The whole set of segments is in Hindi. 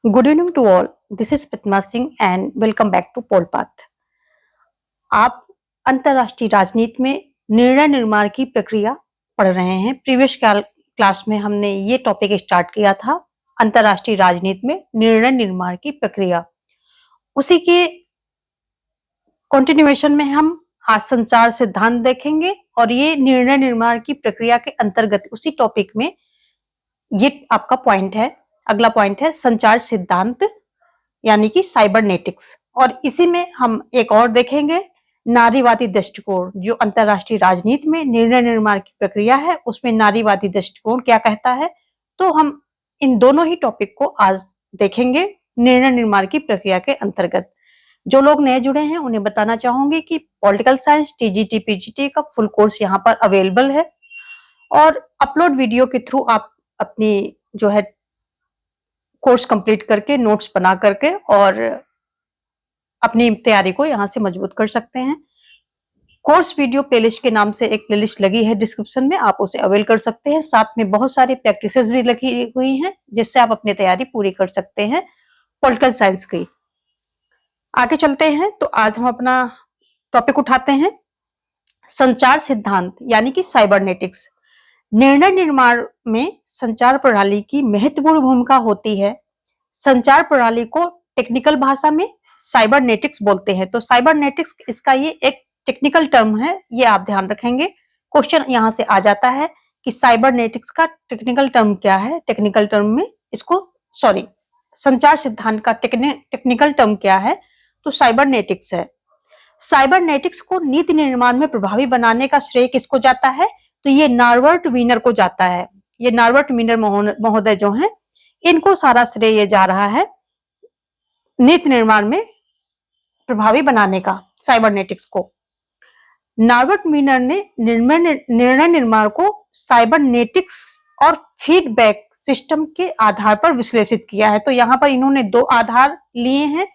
Good evening to all. This is Padma Singh and welcome back to Polpath. आप अंतर्राष्ट्रीय राजनीति में निर्णय निर्माण की प्रक्रिया पढ़ रहे हैं। प्रीवियस क्लास में हमने ये टॉपिक स्टार्ट किया था, अंतर्राष्ट्रीय राजनीति में निर्णय निर्माण की प्रक्रिया। उसी के कंटिन्यूएशन में हम आज संचार सिद्धांत देखेंगे और ये निर्णय निर्माण की प्रक्रिया के अंतर्गत उसी टॉपिक में ये आपका पॉइंट है। अगला पॉइंट है संचार सिद्धांत यानी कि साइबरनेटिक्स। और इसी में हम एक और देखेंगे नारीवादी दृष्टिकोण, जो अंतर्राष्ट्रीय राजनीति में निर्णय निर्माण की प्रक्रिया है उसमें नारीवादी दृष्टिकोण क्या कहता है। तो हम इन दोनों ही टॉपिक को आज देखेंगे निर्णय निर्माण की प्रक्रिया के अंतर्गत। जो लोग नए जुड़े हैं उन्हें बताना चाहूंगी कि पॉलिटिकल साइंस टीजीटी पीजीटी का फुल कोर्स यहाँ पर अवेलेबल है और अपलोड वीडियो के थ्रू आप अपनी जो है कोर्स कंप्लीट करके नोट्स बना करके और अपनी तैयारी को यहाँ से मजबूत कर सकते हैं। कोर्स वीडियो प्लेलिस्ट के नाम से एक प्लेलिस्ट लगी है डिस्क्रिप्शन में, आप उसे अवेल कर सकते हैं। साथ में बहुत सारी प्रैक्टिसेस भी लगी हुई हैं जिससे आप अपनी तैयारी पूरी कर सकते हैं पॉलिटिकल साइंस की। आगे चलते हैं तो आज हम अपना टॉपिक उठाते हैं संचार सिद्धांत यानी कि साइबरनेटिक्स। निर्णय निर्माण में संचार प्रणाली की महत्वपूर्ण भूमिका होती है। संचार प्रणाली को टेक्निकल भाषा में साइबरनेटिक्स बोलते हैं। तो साइबरनेटिक्स इसका ये एक टेक्निकल टर्म है, ये आप ध्यान रखेंगे। क्वेश्चन यहाँ से आ जाता है कि साइबरनेटिक्स का टेक्निकल टर्म क्या है। टेक्निकल टर्म में इसको संचार सिद्धांत का टेक्निकल टर्म क्या है, तो साइबरनेटिक्स है। साइबरनेटिक्स को नीति निर्माण में प्रभावी बनाने का श्रेय किसको जाता है, तो ये नॉर्बर्ट वीनर को जाता है। ये नॉर्बर्ट वीनर महोदय जो हैं इनको सारा श्रेय ये जा रहा है नीति निर्माण में प्रभावी बनाने का, साइबरनेटिक्स को। नॉर्बर्ट वीनर ने निर्णय निर्माण को साइबरनेटिक्स और फीडबैक सिस्टम के आधार पर विश्लेषित किया है। तो यहाँ पर इन्होंने दो आधार लिए हैं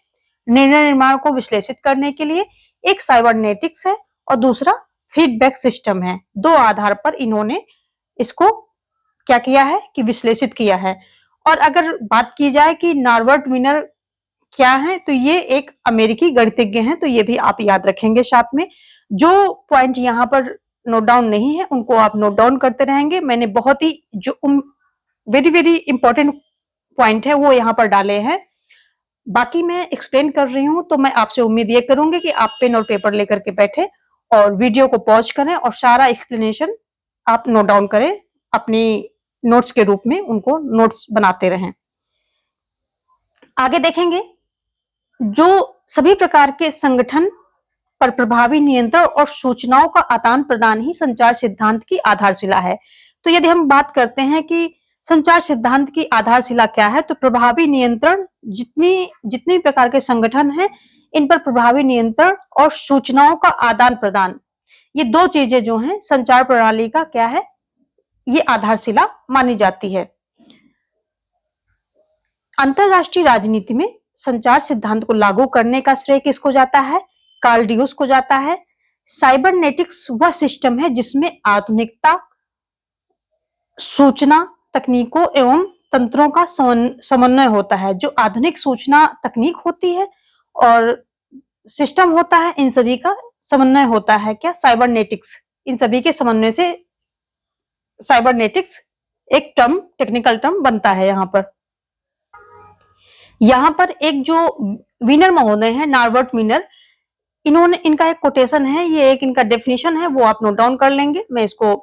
निर्णय निर्माण को विश्लेषित करने के लिए, एक साइबरनेटिक्स है और दूसरा फीडबैक सिस्टम है। दो आधार पर इन्होंने इसको क्या किया है कि विश्लेषित किया है। और अगर बात की जाए कि नॉर्बर्ट वीनर क्या है, तो ये एक अमेरिकी गणितज्ञ हैं। तो ये भी आप याद रखेंगे साथ में। जो पॉइंट यहाँ पर नोट डाउन नहीं है उनको आप नोट डाउन करते रहेंगे। मैंने बहुत ही जो वेरी वेरी इंपॉर्टेंट पॉइंट है वो यहाँ पर डाले हैं। बाकी मैं एक्सप्लेन कर रही हूँ तो मैं आपसे उम्मीद ये करूंगी कि आप पेन और पेपर लेकर के बैठे और वीडियो को पॉज करें और सारा एक्सप्लेनेशन आप नोट डाउन करें, अपनी नोट्स के रूप में उनको नोट्स बनाते रहें। आगे देखेंगे जो सभी प्रकार के संगठन पर प्रभावी नियंत्रण और सूचनाओं का आदान प्रदान ही संचार सिद्धांत की आधारशिला है। तो यदि हम बात करते हैं कि संचार सिद्धांत की आधारशिला क्या है, तो प्रभावी नियंत्रण, जितने प्रकार के संगठन हैं इन पर प्रभावी नियंत्रण और सूचनाओं का आदान प्रदान, ये दो चीजें जो हैं संचार प्रणाली का क्या है, ये आधारशिला मानी जाती है। अंतरराष्ट्रीय राजनीति में संचार सिद्धांत को लागू करने का श्रेय किसको जाता है, कार्ल ड्यूस को जाता है। साइबरनेटिक्स वह सिस्टम है जिसमें आधुनिकता सूचना तकनीकों एवं तंत्रों का समन्वय होता है। जो आधुनिक सूचना तकनीक होती है और सिस्टम होता है, इन सभी का समन्वय होता है क्या, साइबरनेटिक्स। इन सभी के समन्वय से साइबरनेटिक्स एक टर्म, टेक्निकल टर्म बनता है। यहाँ पर एक जो वीनर महोदय है, नॉर्बर्ट वीनर, इनका एक कोटेशन है, ये एक इनका डेफिनेशन है, वो आप नोट डाउन कर लेंगे। मैं इसको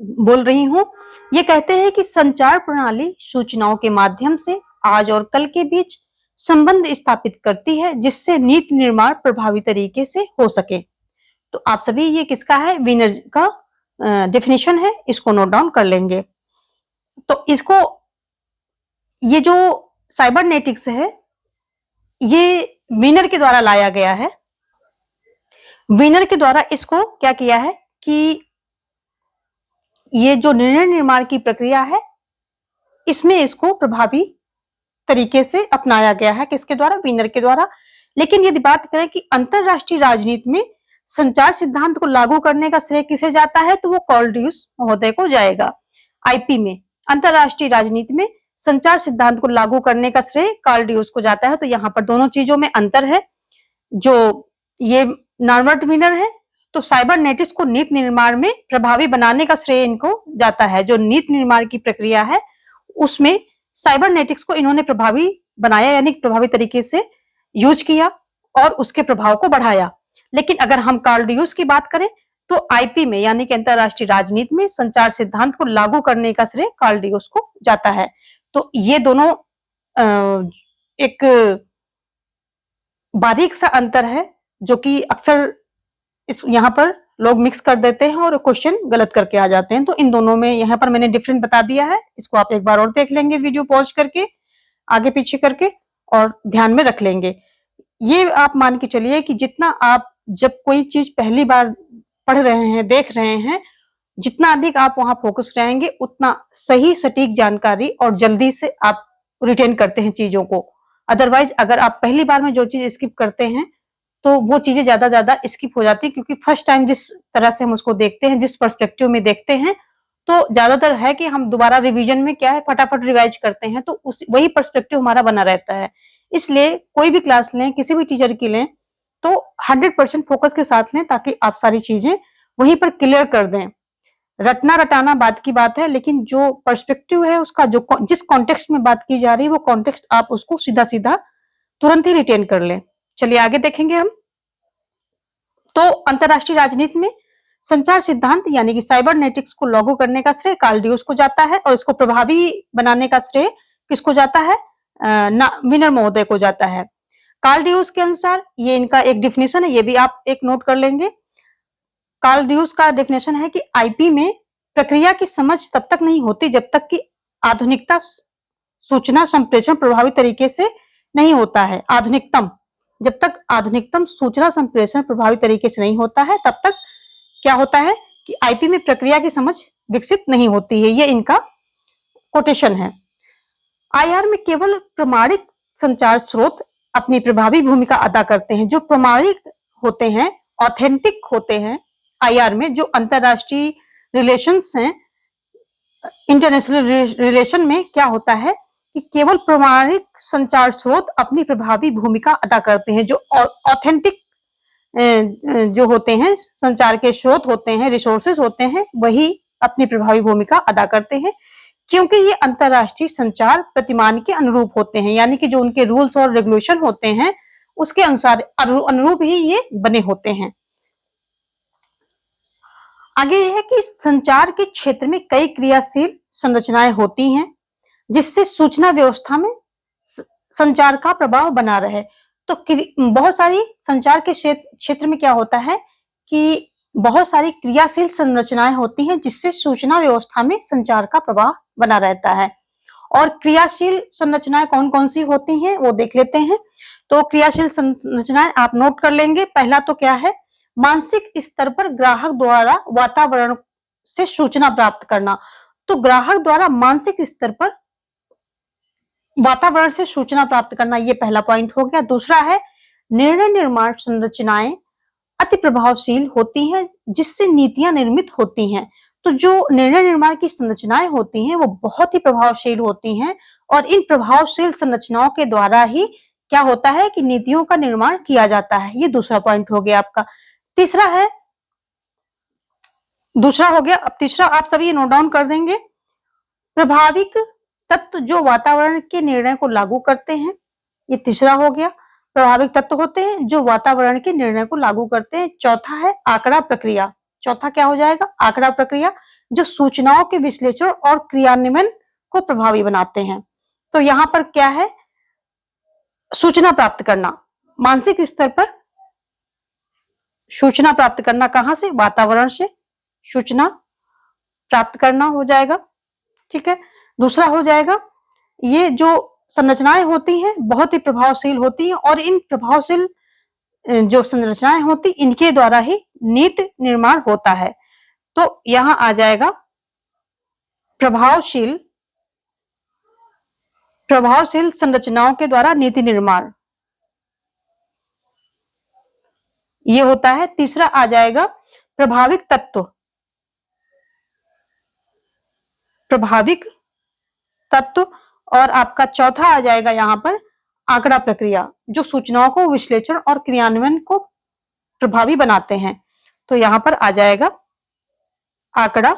बोल रही हूँ। ये कहते हैं कि संचार प्रणाली सूचनाओं के माध्यम से आज और कल के बीच संबंध स्थापित करती है जिससे नीति निर्माण प्रभावी तरीके से हो सके। तो आप सभी ये किसका है, वीनर का डेफिनेशन है, इसको नोट डाउन कर लेंगे। तो इसको, ये जो साइबरनेटिक्स है ये वीनर के द्वारा लाया गया है। वीनर के द्वारा इसको क्या किया है कि ये जो निर्णय निर्माण की प्रक्रिया है इसमें इसको प्रभावी तरीके से अपनाया गया है। किसके द्वारा, वीनर के द्वारा। लेकिन यदि बात करें कि अंतरराष्ट्रीय राजनीति में संचार सिद्धांत को लागू करने का श्रेय किसे जाता है, तो वो कार्ल ड्यूस महोदय को जाएगा। आईपी में, अंतरराष्ट्रीय राजनीति में संचार सिद्धांत को लागू करने का श्रेय कार्ल ड्यूस को जाता है। तो यहाँ पर दोनों चीजों में अंतर है। जो ये नॉर्बर्ट विनर है, तो साइबरनेटिक्स को नीति निर्माण में प्रभावी बनाने का श्रेय इनको जाता है। जो नीति निर्माण की प्रक्रिया है उसमें साइबरनेटिक्स को इन्होंने प्रभावी बनाया, यानी प्रभावी तरीके से यूज किया और उसके प्रभाव को बढ़ाया। लेकिन अगर हम कार्ल ड्यूस की बात करें तो आईपी में यानी कि अंतरराष्ट्रीय राजनीति में संचार सिद्धांत को लागू करने का श्रेय कार्ल ड्यूस को जाता है। तो ये दोनों एक बारीक सा अंतर है जो कि अक्सर इस यहाँ पर लोग मिक्स कर देते हैं और क्वेश्चन गलत करके आ जाते हैं। तो इन दोनों में यहाँ पर मैंने डिफरेंट बता दिया है। इसको आप एक बार और देख लेंगे वीडियो पॉज करके, आगे पीछे करके, और ध्यान में रख लेंगे। ये आप मान के चलिए कि जितना आप जब कोई चीज पहली बार पढ़ रहे हैं, देख रहे हैं, जितना अधिक आप वहां फोकस रहेंगे उतना सही सटीक जानकारी और जल्दी से आप रिटेन करते हैं चीजों को। अदरवाइज अगर आप पहली बार में जो चीज स्किप करते हैं तो वो चीजें ज्यादा स्किप हो जाती है, क्योंकि फर्स्ट टाइम जिस तरह से हम उसको देखते हैं, जिस पर्सपेक्टिव में देखते हैं, तो ज्यादातर है कि हम दोबारा रिवीजन में क्या है फटाफट रिवाइज करते हैं, तो उस वही पर्सपेक्टिव हमारा बना रहता है। इसलिए कोई भी क्लास लें, किसी भी टीचर की लें, तो 100% फोकस के साथ लें ताकि आप सारी चीजें वहीं पर क्लियर कर दें। रटना रटाना बात की बात है, लेकिन जो पर्सपेक्टिव है उसका, जो जिस कॉन्टेक्स्ट में बात की जा रही है वो कॉन्टेक्स्ट आप उसको सीधा सीधा तुरंत ही रिटेन कर लें। चलिए आगे देखेंगे हम। तो अंतरराष्ट्रीय राजनीति में संचार सिद्धांत यानी कि साइबरनेटिक्स को लागू करने का श्रेय कार्ल ड्यूस को जाता है और इसको प्रभावी बनाने का श्रेय किसको जाता है? विनर महोदय को जाता है। कार्ल ड्यूस के अनुसार ये इनका एक डिफिनेशन है, ये भी आप एक नोट कर लेंगे। कार्ल ड्यूस का डेफिनेशन है कि आईपी में प्रक्रिया की समझ तब तक नहीं होती जब तक कि आधुनिकता सूचना संप्रेषण प्रभावी तरीके से नहीं होता है। जब तक आधुनिकतम सूचना संप्रेषण प्रभावी तरीके से नहीं होता है तब तक क्या होता है कि आईपी में प्रक्रिया की समझ विकसित नहीं होती है। ये इनका कोटेशन है। आईआर में केवल प्रमाणिक संचार स्रोत अपनी प्रभावी भूमिका अदा करते हैं। जो प्रमाणिक होते हैं, ऑथेंटिक होते हैं, आईआर में जो अंतरराष्ट्रीय रिलेशंस हैं, इंटरनेशनल रिलेशन में क्या होता है कि केवल प्रमाणिक संचार स्रोत अपनी प्रभावी भूमिका अदा करते हैं। जो ऑथेंटिक जो होते हैं, संचार के स्रोत होते हैं, रिसोर्सेज होते हैं, वही अपनी प्रभावी भूमिका अदा करते हैं, क्योंकि ये अंतरराष्ट्रीय संचार प्रतिमान के अनुरूप होते हैं, यानी कि जो उनके रूल्स और रेगुलेशन होते हैं उसके अनुसार अनुरूप ही ये बने होते हैं। आगे यह है कि संचार के क्षेत्र में कई क्रियाशील संरचनाएं होती हैं जिससे सूचना व्यवस्था में संचार का प्रभाव बना रहे। तो बहुत सारी संचार के क्षेत्र में क्या होता है कि बहुत सारी क्रियाशील संरचनाएं होती हैं जिससे सूचना व्यवस्था में संचार का प्रभाव बना रहता है। और क्रियाशील संरचनाएं कौन कौन सी होती हैं वो देख लेते हैं। तो क्रियाशील संरचनाएं आप नोट कर लेंगे। पहला तो क्या है, मानसिक स्तर पर ग्राहक द्वारा वातावरण से सूचना प्राप्त करना। तो ग्राहक द्वारा मानसिक स्तर पर वातावरण से सूचना प्राप्त करना, ये पहला पॉइंट हो गया। दूसरा है, निर्णय निर्माण संरचनाएं अति प्रभावशील होती हैं जिससे नीतियां निर्मित होती हैं। तो जो निर्णय निर्माण की संरचनाएं होती हैं वो बहुत ही प्रभावशील होती हैं और इन प्रभावशील संरचनाओं के द्वारा ही क्या होता है कि नीतियों का निर्माण किया जाता है। ये दूसरा पॉइंट हो गया आपका। तीसरा हो गया। अब तीसरा आप सभी नोट डाउन कर देंगे। प्रभाविक तत्व जो वातावरण के निर्णय को लागू करते हैं, ये तीसरा हो गया। प्रभाविक तत्व होते हैं जो वातावरण के निर्णय को लागू करते हैं। चौथा है आंकड़ा प्रक्रिया। चौथा क्या हो जाएगा? आंकड़ा प्रक्रिया, जो सूचनाओं के विश्लेषण और क्रियान्वयन को प्रभावी बनाते हैं। तो यहाँ पर क्या है, सूचना प्राप्त करना, मानसिक स्तर पर सूचना प्राप्त करना, कहां से? वातावरण से सूचना प्राप्त करना हो जाएगा। ठीक है। दूसरा हो जाएगा, ये जो संरचनाएं होती हैं बहुत ही प्रभावशील होती हैं और इन प्रभावशील जो संरचनाएं होती इनके द्वारा ही नीति निर्माण होता है। तो यहां आ जाएगा प्रभावशील संरचनाओं के द्वारा नीति निर्माण, ये होता है। तीसरा आ जाएगा प्रभाविक तत्व और आपका चौथा आ जाएगा यहाँ पर आंकड़ा प्रक्रिया, जो सूचनाओं को विश्लेषण और क्रियान्वयन को प्रभावी बनाते हैं। तो यहाँ पर आ जाएगा आंकड़ा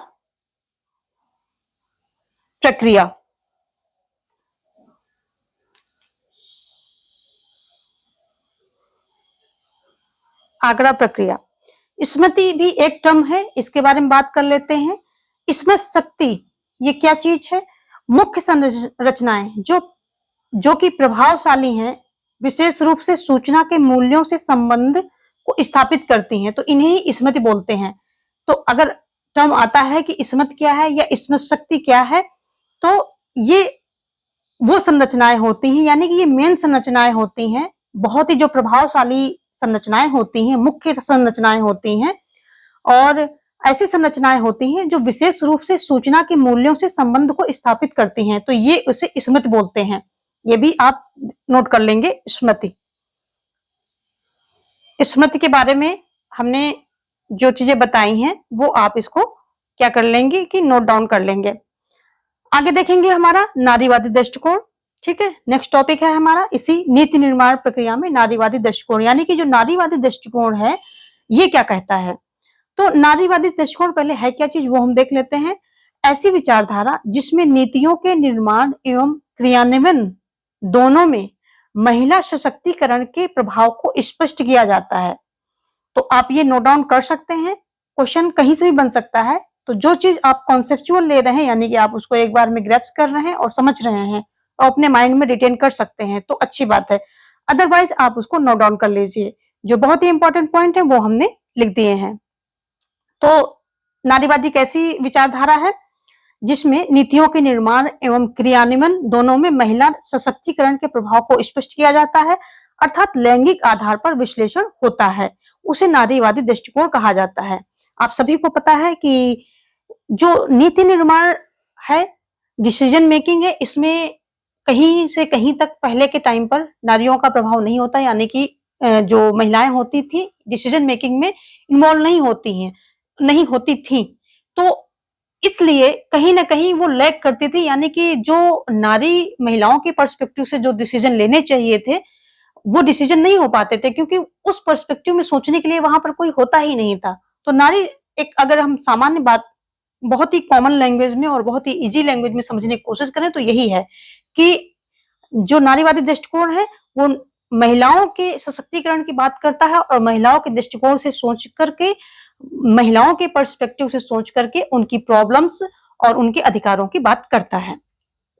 प्रक्रिया। आंकड़ा प्रक्रिया। स्मृति भी एक टर्म है, इसके बारे में बात कर लेते हैं। स्मृति शक्ति ये क्या चीज है? मुख्य संरचनाएं जो कि प्रभावशाली हैं, विशेष रूप से सूचना के मूल्यों से संबंध को स्थापित करती हैं, तो इन्हें स्मृति बोलते हैं। तो अगर टर्म आता है कि स्मृति क्या है या स्मृति शक्ति क्या है, तो ये वो संरचनाएं होती हैं, यानी कि ये मेन संरचनाएं होती हैं, बहुत ही जो प्रभावशाली संरचनाएं होती हैं, मुख्य संरचनाएं होती हैं, और ऐसी संरचनाएं होती हैं जो विशेष रूप से सूचना के मूल्यों से संबंध को स्थापित करती हैं, तो ये उसे स्मृति बोलते हैं। ये भी आप नोट कर लेंगे। स्मृति स्मृति के बारे में हमने जो चीजें बताई हैं वो आप इसको क्या कर लेंगे कि नोट डाउन कर लेंगे। आगे देखेंगे हमारा नारीवादी दृष्टिकोण। ठीक है, नेक्स्ट टॉपिक है हमारा इसी नीति निर्माण प्रक्रिया में नारीवादी दृष्टिकोण, यानी कि जो नारीवादी दृष्टिकोण है ये क्या कहता है। तो नारीवादी दृष्टिकोण पहले है क्या चीज वो हम देख लेते हैं। ऐसी विचारधारा जिसमें नीतियों के निर्माण एवं क्रियान्वयन दोनों में महिला सशक्तिकरण के प्रभाव को स्पष्ट किया जाता है। तो आप ये नोट डाउन कर सकते हैं, क्वेश्चन कहीं से भी बन सकता है। तो जो चीज आप कॉन्सेप्चुअल ले रहे हैं, यानी कि आप उसको एक बार में ग्रैप्स कर रहे हैं और समझ रहे हैं और अपने माइंड में रिटेन कर सकते हैं, तो अच्छी बात है। अदरवाइज आप उसको नोट डाउन कर लीजिए। जो बहुत ही इंपॉर्टेंट पॉइंट है वो हमने लिख दिए हैं। तो नारीवादी कैसी विचारधारा है? जिसमें नीतियों के निर्माण एवं क्रियान्वयन दोनों में महिला सशक्तिकरण के प्रभाव को स्पष्ट किया जाता है, अर्थात लैंगिक आधार पर विश्लेषण होता है, उसे नारीवादी दृष्टिकोण कहा जाता है। आप सभी को पता है कि जो नीति निर्माण है, डिसीजन मेकिंग है, इसमें कहीं से कहीं तक पहले के टाइम पर नारियों का प्रभाव नहीं होता, यानी कि जो महिलाएं होती थी डिसीजन मेकिंग में इन्वॉल्व नहीं होती थी। तो इसलिए कहीं ना कहीं वो लैग करती थी, यानी कि जो नारी महिलाओं के पर्सपेक्टिव से जो डिसीजन लेने चाहिए थे वो डिसीजन नहीं हो पाते थे, क्योंकि उस पर्सपेक्टिव में सोचने के लिए वहां पर कोई होता ही नहीं था। तो नारी एक, अगर हम सामान्य बात बहुत ही कॉमन लैंग्वेज में और बहुत ही इजी लैंग्वेज में समझने की कोशिश करें तो यही है कि जो नारीवादी दृष्टिकोण है वो महिलाओं के सशक्तिकरण की बात करता है और महिलाओं के दृष्टिकोण से सोच करके, महिलाओं के पर्सपेक्टिव से सोच करके उनकी प्रॉब्लम्स और उनके अधिकारों की बात करता है,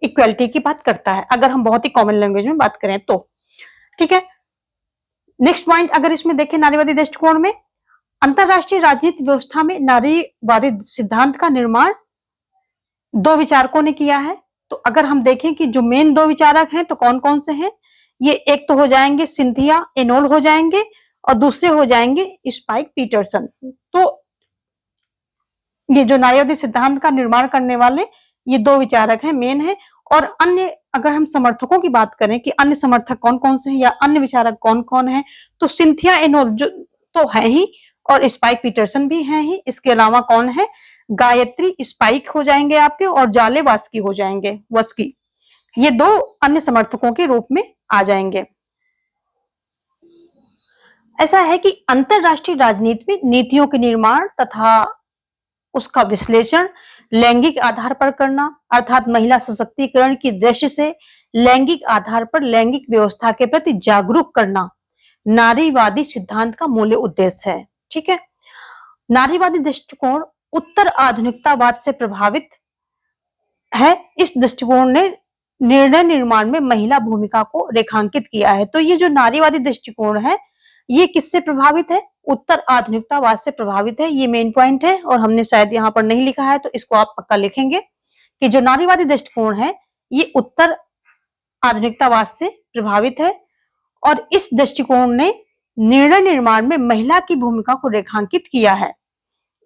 इक्वलिटी की बात करता है, अगर हम बहुत ही कॉमन लैंग्वेज में बात करें तो। ठीक है, नेक्स्ट पॉइंट अगर इसमें देखें नारीवादी दृष्टिकोण में, अंतरराष्ट्रीय राजनीतिक व्यवस्था में नारीवादी सिद्धांत का निर्माण दो विचारकों ने किया है। तो अगर हम देखें कि जो मेन दो विचारक हैं तो कौन कौन से हैं, ये एक तो हो जाएंगे सिंथिया एनोल हो जाएंगे और दूसरे हो जाएंगे स्पाइक पीटरसन। तो ये जो नारीवादी सिद्धांत का निर्माण करने वाले ये दो विचारक हैं, मेन है। और अन्य अगर हम समर्थकों की बात करें कि अन्य समर्थक कौन कौन से हैं या अन्य विचारक कौन कौन है, तो सिंथिया एनोल जो तो है ही और स्पाइक पीटरसन भी हैं ही। इसके अलावा कौन है, गायत्री स्पाइक हो जाएंगे आपके और जाले वास्की हो जाएंगे, वस्की, ये दो अन्य समर्थकों के रूप में आ जाएंगे। ऐसा है कि अंतरराष्ट्रीय राजनीति में नीतियों के निर्माण तथा उसका विश्लेषण लैंगिक आधार पर करना, अर्थात महिला सशक्तिकरण की दृष्टि से लैंगिक आधार पर लैंगिक व्यवस्था के प्रति जागरूक करना नारीवादी सिद्धांत का मूल उद्देश्य है। ठीक है, नारीवादी दृष्टिकोण उत्तर आधुनिकतावाद से प्रभावित है। इस दृष्टिकोण ने निर्णय निर्माण में महिला भूमिका को रेखांकित किया है। तो ये जो नारीवादी दृष्टिकोण है ये किससे प्रभावित है, उत्तर आधुनिकतावाद से प्रभावित है। ये मेन पॉइंट है और हमने शायद यहाँ पर नहीं लिखा है तो इसको आप पक्का लिखेंगे कि जो नारीवादी दृष्टिकोण है ये उत्तर आधुनिकतावाद से प्रभावित है और इस दृष्टिकोण ने निर्णय निर्माण में महिला की भूमिका को रेखांकित किया है।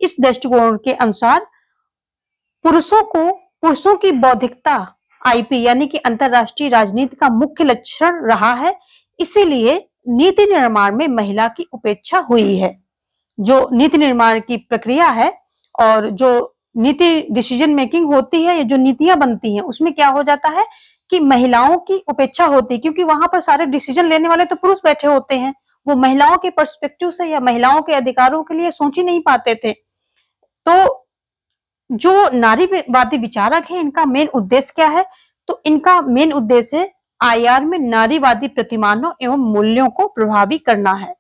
इस दृष्टिकोण के अनुसार पुरुषों की बौद्धिकता आईपी यानी कि अंतरराष्ट्रीय राजनीति का मुख्य लक्षण रहा है, इसीलिए नीति निर्माण में महिला की उपेक्षा हुई है। जो नीति निर्माण की प्रक्रिया है और जो नीति डिसीजन मेकिंग होती है या जो नीतियां बनती हैं उसमें क्या हो जाता है कि महिलाओं की उपेक्षा होती, क्योंकि वहां पर सारे डिसीजन लेने वाले तो पुरुष बैठे होते हैं, वो महिलाओं के पर्सपेक्टिव से या महिलाओं के अधिकारों के लिए सोच ही नहीं पाते थे। तो जो नारीवादी विचारक हैं, इनका मेन उद्देश्य क्या है? तो इनका मेन उद्देश्य है आईआर में नारीवादी प्रतिमानों एवं मूल्यों को प्रभावी करना है।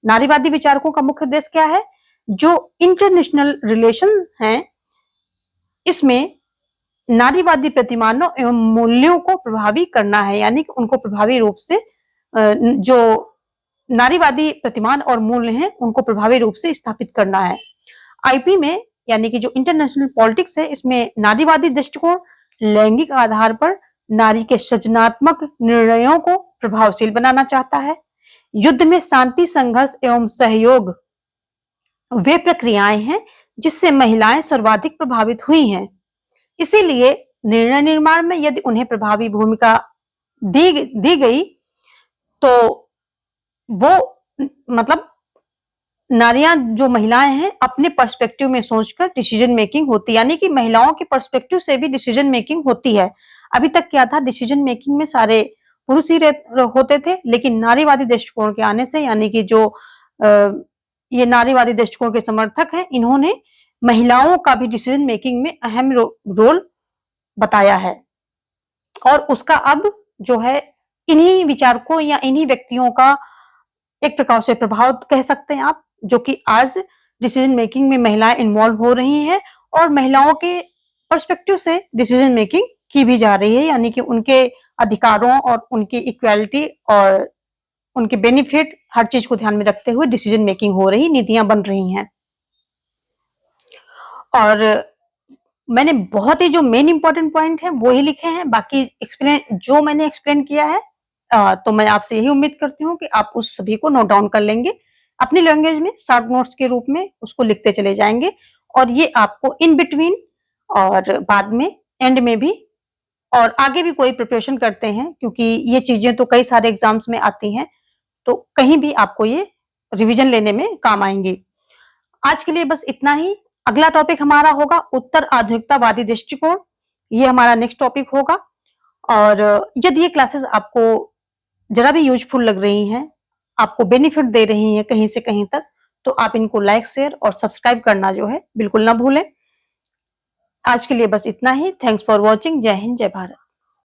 नारीवादी विचारकों का मुख्य उद्देश्य क्या है? जो इंटरनेशनल रिलेशन हैं, इसमें नारीवादी प्रतिमानों एवं मूल्यों को प्रभावी करना है, यानी कि उनको प्रभावी रूप से जो नारीवादी प्रतिमान और मूल्य हैं, उनको प्रभावी रूप से स्थापित करना है। आईपी में, यानी कि जो इंटरनेशनल पॉलिटिक्स है, इसमें नारीवादी दृष्टिकोण लैंगिक आधार पर नारी के सृजनात्मक निर्णयों को प्रभावशील बनाना चाहता है। युद्ध में शांति, संघर्ष एवं सहयोग वे प्रक्रियाएं हैं जिससे महिलाएं सर्वाधिक प्रभावित हुई हैं। इसीलिए निर्णय निर्माण में यदि उन्हें प्रभावी भूमिका दी गई तो वो मतलब नारियां, जो महिलाएं हैं, अपने पर्सपेक्टिव में सोचकर डिसीजन मेकिंग होती है, यानी कि महिलाओं के पर्सपेक्टिव से भी डिसीजन मेकिंग होती है। अभी तक क्या था, डिसीजन मेकिंग में सारे पुरुष ही होते थे, लेकिन नारीवादी दृष्टिकोण के आने से, यानी कि जो ये नारीवादी दृष्टिकोण के समर्थक हैं, इन्होंने महिलाओं का भी डिसीजन मेकिंग में अहम रोल बताया है। और उसका अब जो है इन्हीं विचारकों या इन्हीं व्यक्तियों का एक प्रकार से प्रभाव कह सकते हैं आप, जो कि आज डिसीजन मेकिंग में महिलाएं इन्वॉल्व हो रही हैं और महिलाओं के पर्सपेक्टिव से डिसीजन मेकिंग की भी जा रही है, यानी कि उनके अधिकारों और उनकी इक्वालिटी और उनके बेनिफिट, हर चीज को ध्यान में रखते हुए डिसीजन मेकिंग हो रही, नीतियां बन रही हैं। और मैंने बहुत ही जो मेन इंपॉर्टेंट पॉइंट है वो ही लिखे हैं, बाकी जो मैंने एक्सप्लेन किया है, तो मैं आपसे यही उम्मीद करती हूँ कि आप उस सभी को नोट डाउन कर लेंगे अपनी लैंग्वेज में, शॉर्ट नोट्स के रूप में उसको लिखते चले जाएंगे, और ये आपको इन बिटवीन और बाद में एंड में भी और आगे भी कोई प्रिपरेशन करते हैं, क्योंकि ये चीजें तो कई सारे एग्जाम्स में आती हैं, तो कहीं भी आपको ये रिवीजन लेने में काम आएंगी। आज के लिए बस इतना ही। अगला टॉपिक हमारा होगा उत्तर आधुनिकतावादी दृष्टिकोण, ये हमारा नेक्स्ट टॉपिक होगा। और यदि ये क्लासेस आपको जरा भी यूजफुल लग रही हैं, आपको बेनिफिट दे रही हैं कहीं से कहीं तक, तो आप इनको लाइक, शेयर और सब्सक्राइब करना जो है बिल्कुल ना भूलें। आज के लिए बस इतना ही। Thanks for watching. जय हिंद, जय भारत।